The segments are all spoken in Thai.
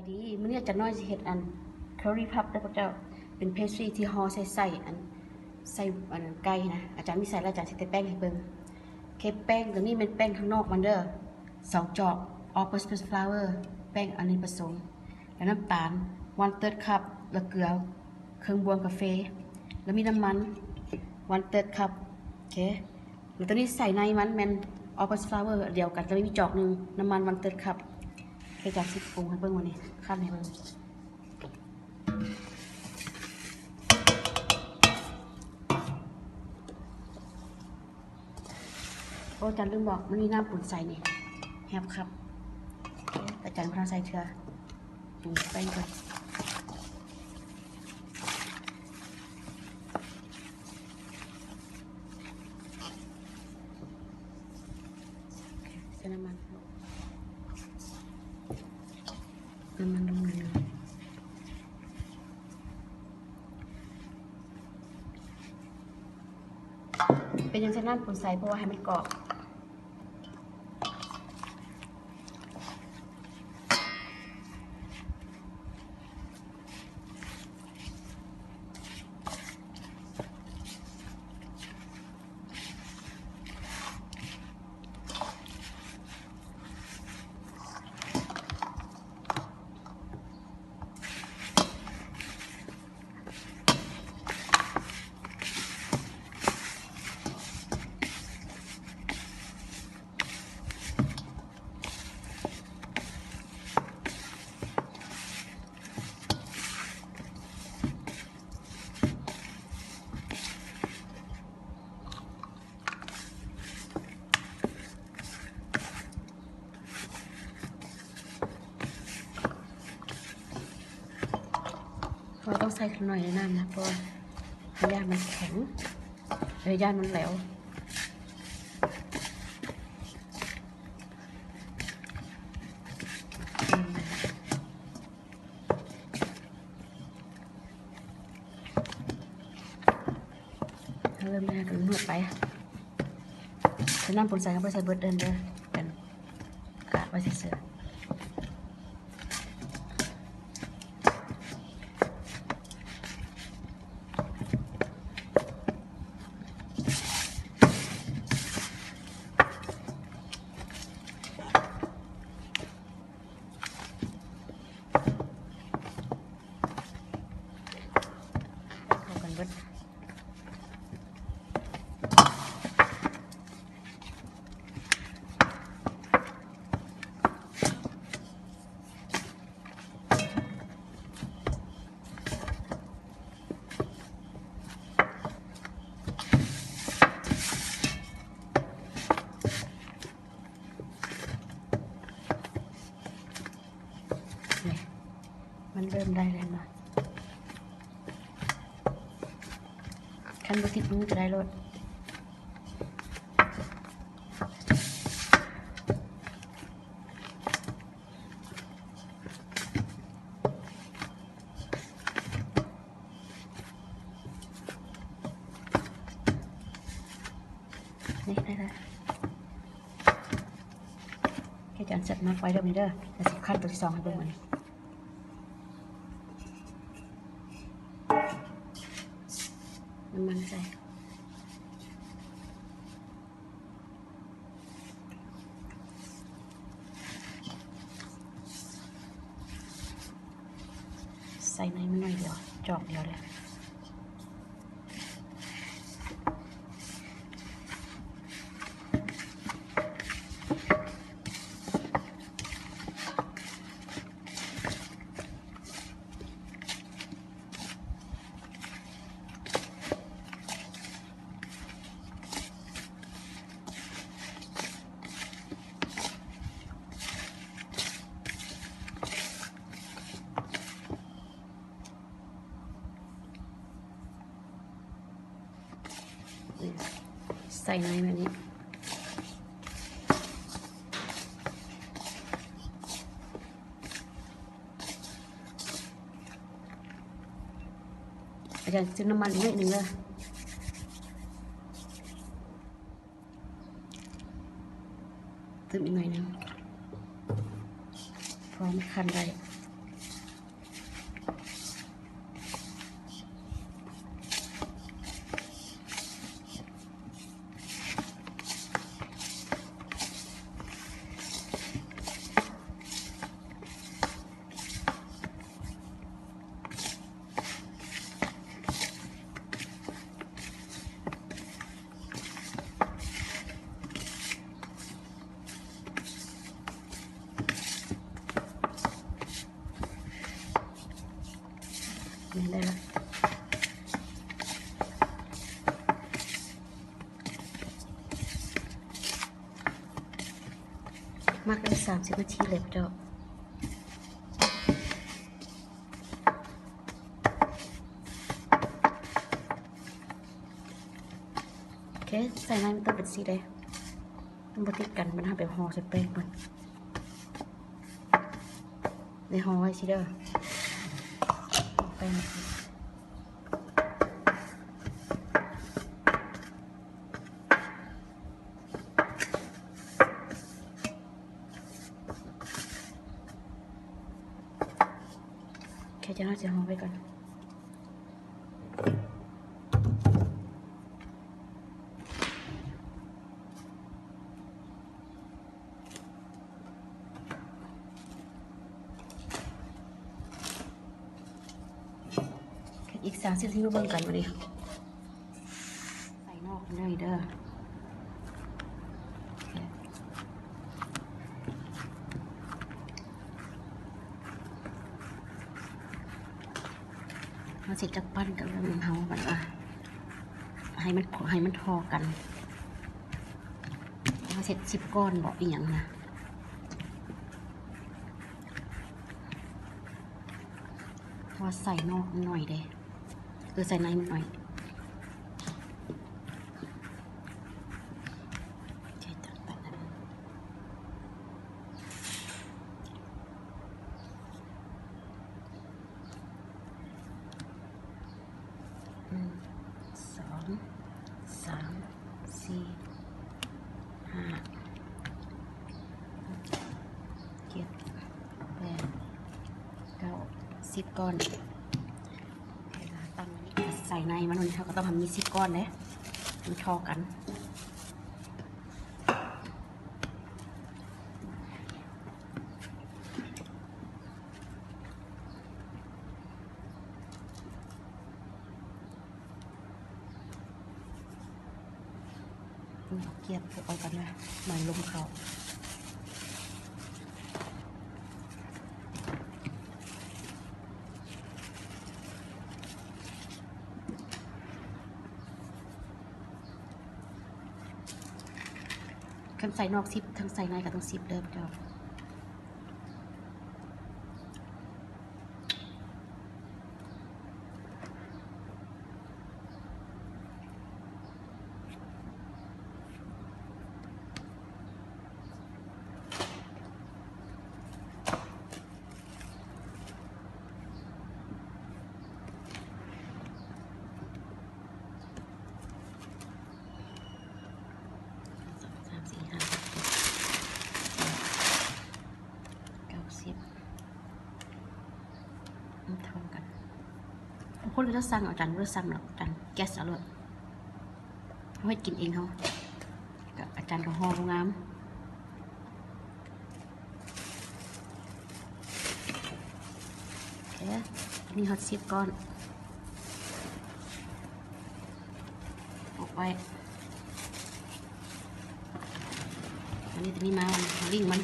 ดีมื้อนี้อาจารย์น้อยสิเฮ็ดอัน curry puff ได้อพวกเจ้าเป็นเพสทรีที่ห่อใส่อันใส่อันไก่นะอาจารย์มีใส่แล้วอาจารย์สิเทแป้งให้เบิ่งเคแป้งตัวนี้เป็นแป้งข้างนอกมันเด้อ2จอก all purpose flour แป้งอันนี้ผสมแล้วน้ำตาล1/3 คัพแล้วเกลือครึ่งบวงกาแฟแล้วมีน้ำมัน1/3 คัพโอเคแล้วตัวนี้ใส่ในมันแม่น all purpose flour เดียวกันแล้วมีจอกนึงน้ำมัน1/3 คัพเคจากสิปรุงให้เบิ่งวันนี้คั่นให้เบิ่งโอ้อาจารย์ลืมบอกมันมีน้ำปุ่นใส่นี่แฮบครับอาจารย์พระใส่เถื่อปรุงไปก่อนใส่น้ำมันลงเลยเป็นยังใช้น้ำปุ่นใส่เพราะว่าให้มันกรอบเราต้องใส่หน่อยในน้ำนะเพราะว่าย่ามันแข็งย่ามันแหลวเริ่มได้ถึงนวดไปใส่น้ำปุ่นใส่เข้าไปใส่เบิร์ดเดินเด้อกันกะไว้เสือเข้ากันเบิร์ดมันเริ่มได้แล้วนะขั้นบุติดมือจะได้รสนี่ได้แล้วแค่จานเสร็จมาไว้เดี๋ยวนี้เด้อแต่สิขั้นตัวที่2ให้เบิ่งมันน้ำมันใส่ในมันหน่อยเดียวจอกเดียวเลยใส่ในแบบนี้อาจารย์ซื้อน้ำมันอีกนิดนึงเลยเติมอีกหน่อยนึงพร้อมคันได้ มากได้30 นาทีเลยเจ้าโอเคใส่ในมันต้องเป็นสีได้มันบติดกันมันทำแบบห่อใส่แป้งมันในห่อไว้สิเด้อแป้งแค่จะน่าจะห่อไว้ก่อนอีก30 นาทีมาเบิ่งกันมาดิใส่นอกเลยเด้อเราจะจับปั้นกับเรื่องเฮาบัดว่าให้มันทอกันเราเสร็จ10 ก้อนบอกอีหยังนะว่าใส่นอกหน่อยเด้ใส่ในมันหน่อยใช่จังแบบนั้น2 3 4 5 7 8 9 10 ก้อนใส่ในมันนี่เขาก็ต้องทำมี10 ก้อนเลยมันทอกันเกียบเอากันนะหน่อยลมเขาทั้งใส่นอก10ทั้งใส่ในก็ต้อง10เด้อเจ้าทอกันคนก็จะสั่งอาจารย์ก็จะสั่งหรอกอาจารย์แก๊สอร่อยเขาให้กินเองเขากับอาจารย์กับห่อโรงงานโอเคนี่ฮอต10 ก้อนออกไว้อันนี้ตัวนี้มาลิงมัน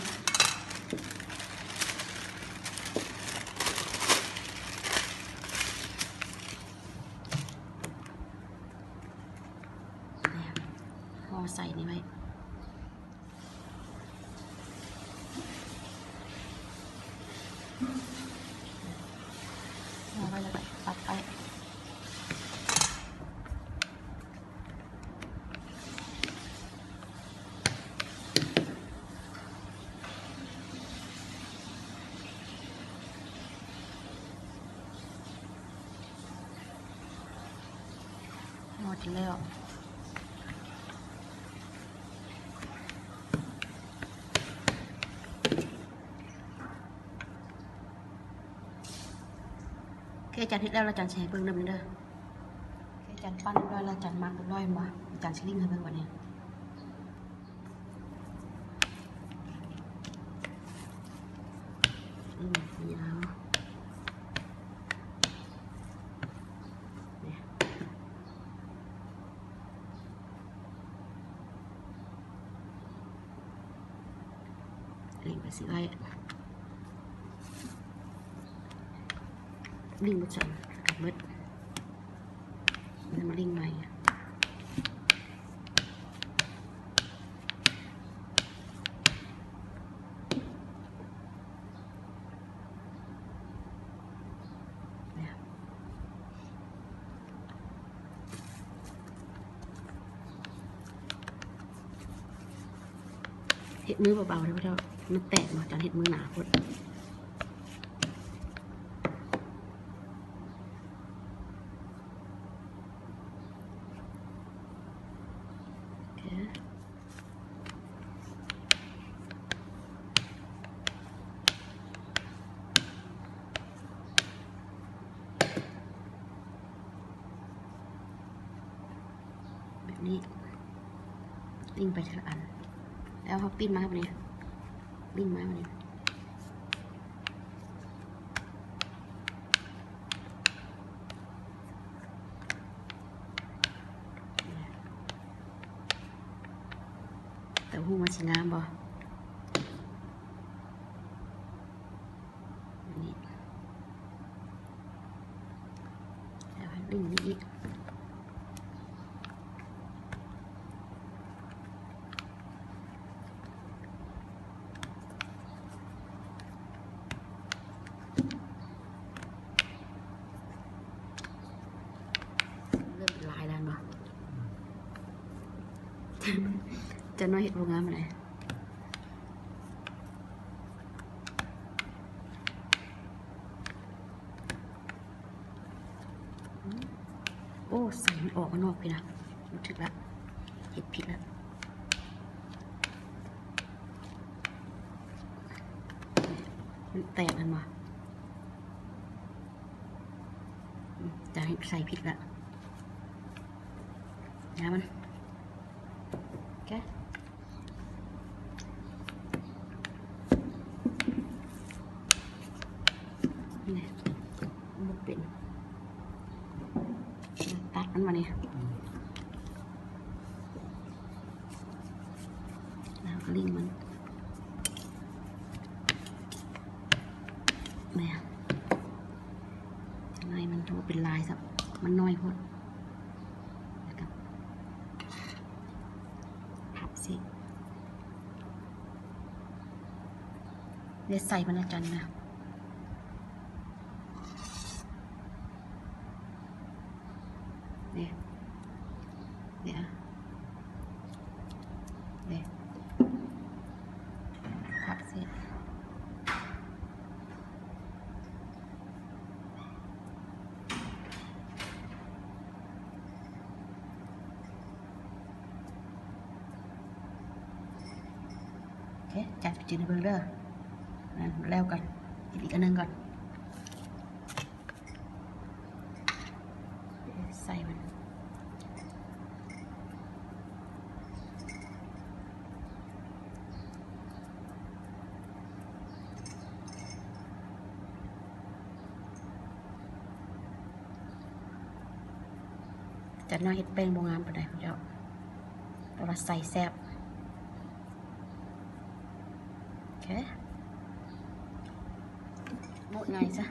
ใส่นี่ไว้เอาไว้แล้วก็ปัดไปหมดแล้วอาจารย์เฮ็ดแล้วอาจารย์แชร์เบิ่งนำเด้ออาจารย์ปั้นด้วยอาจารย์มักด้วยมาอาจารย์ชิลิงให้เบิ่งวันนี้ยาวลิงไปสิไว้ลิงมาจังกับมืดมันมาลิงใหม่ เห็ดมือเบาๆเลยพระเจ้ามันแตกมาจานเห็ดมือหนาพดแบบนี้ปิ้งไปทีละอันแล้วเขาปิ้งมาแบบนี้ปิ้งมาแบบนี้แต่หูมันสีงามบ่นี่แล้วให้ปิ้งนี่อีกเริ่มเป็นลายแล้วเนาะ จะน้อยเห็ดโรงงานอะไรโอ้ใส่มันออกมานอกไปนะรู้สึกละเห็ดผิดละมันแตกกันมาจะให้ใส่ผิดละนะมันโอเคนี่มันเป็นตัดมันมาเนี่ยแล้วก็ลิงมันเนี่ยข้างในมันดูเป็นลายสับมันน้อยพอดนะครับพับสิเดี๋ยวใส่มันละจันนะเนี่ยเนี่ยเนี่ยพับสิโอเคจัดจืดในเบอร์เดอร์แล้วกันอีกอันนึงก่อนใส่มันจะน้อยเห็ดแป้งโบงามไปไหนพี่เจ้าแต่ว่าใส่แซ่บโอเคหมดง่ายซะ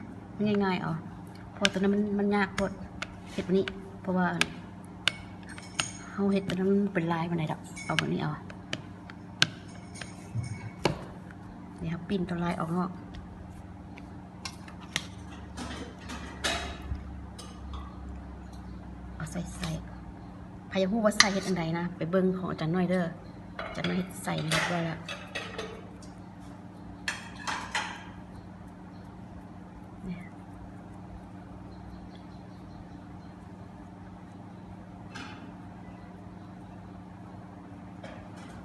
ง่ายๆอ๋อพอตัวนั้นมันยากพดเห็ดวันนี้เพราะว่าเอาเห็ดตัวนั้นเป็นลายมาไหนดอกเอาแบบนี้เอาเนี่ยครับปิ้นตัวลายออกนอกเอาใส่พายาหูว่าใส่เห็ดอันใดนะไปเบิ้งของอาจารย์น้อยเด้ออาจารย์น้อยเห็ดใส่เรียบร้อยแล้ว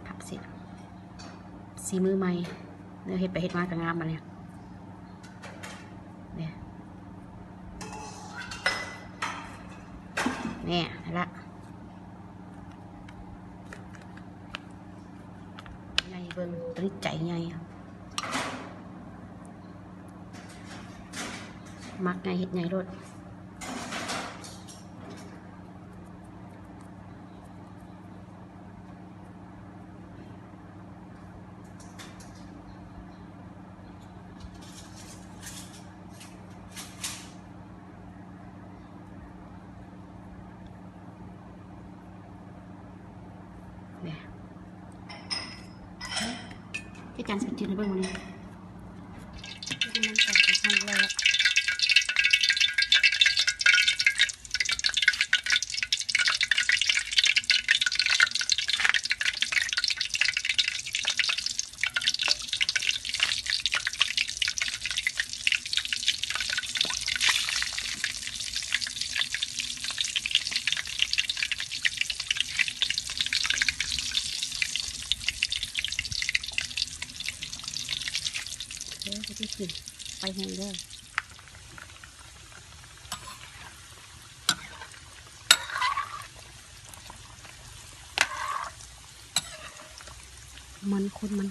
พับสิสีมือใหม่เนื้อเห็ดไปเห็ดมากับงามมาเนี่ยเนี่ยละใหญ่เบิ้งตัวนี้ใจใหญ่มักไงเห็ดไงรถเนี่ยที่การสังเกตในเบื้องบนนี้ที่มันแตกไปข้างเดียวแล้ว จะได้กินไปแห้งเด้อมันคนมั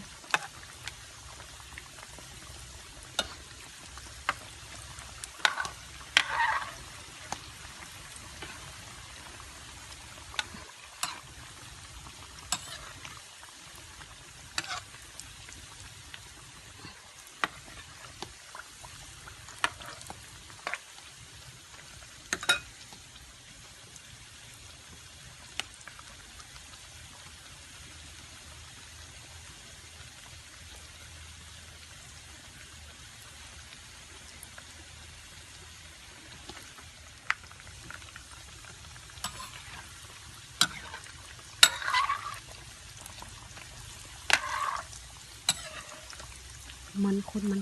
นคนมัน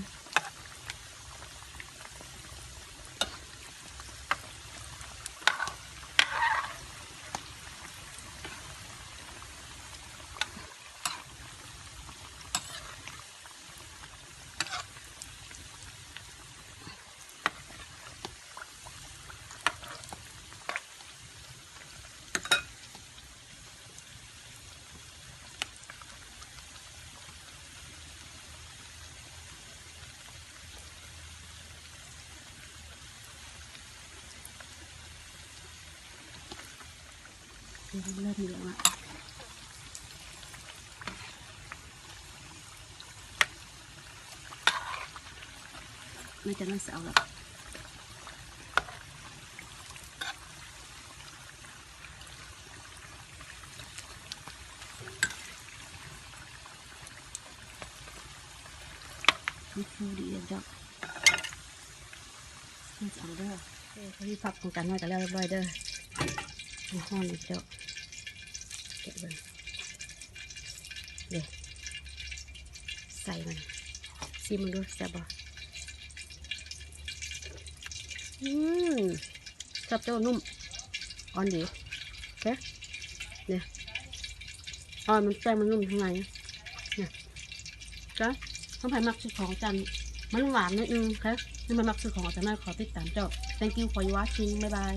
เริ่มเหลืองละน่าจะน่าจะเอาละฟูดีเจ้าน่าจะเอาเด้อเขาที่พับของกันน้อยกันแล้วเรียบร้อยเด้อห้องนี้เจ้าเก็บเลยเดี๋ยวใส่มันซีมันดูแซ่บบ่จับเจ้านุ่มอ่อนดีโอเคเนี่ยอ่อนมันแป้งมันนุ่มข้างในเนี่ยก็ต้องไปมักซื้อของจันมันหวานนิดนึงค่ะนี่มันมักซื้อของจันไม่ขอติดตามเจ้า thank you for watching บ๊ายบาย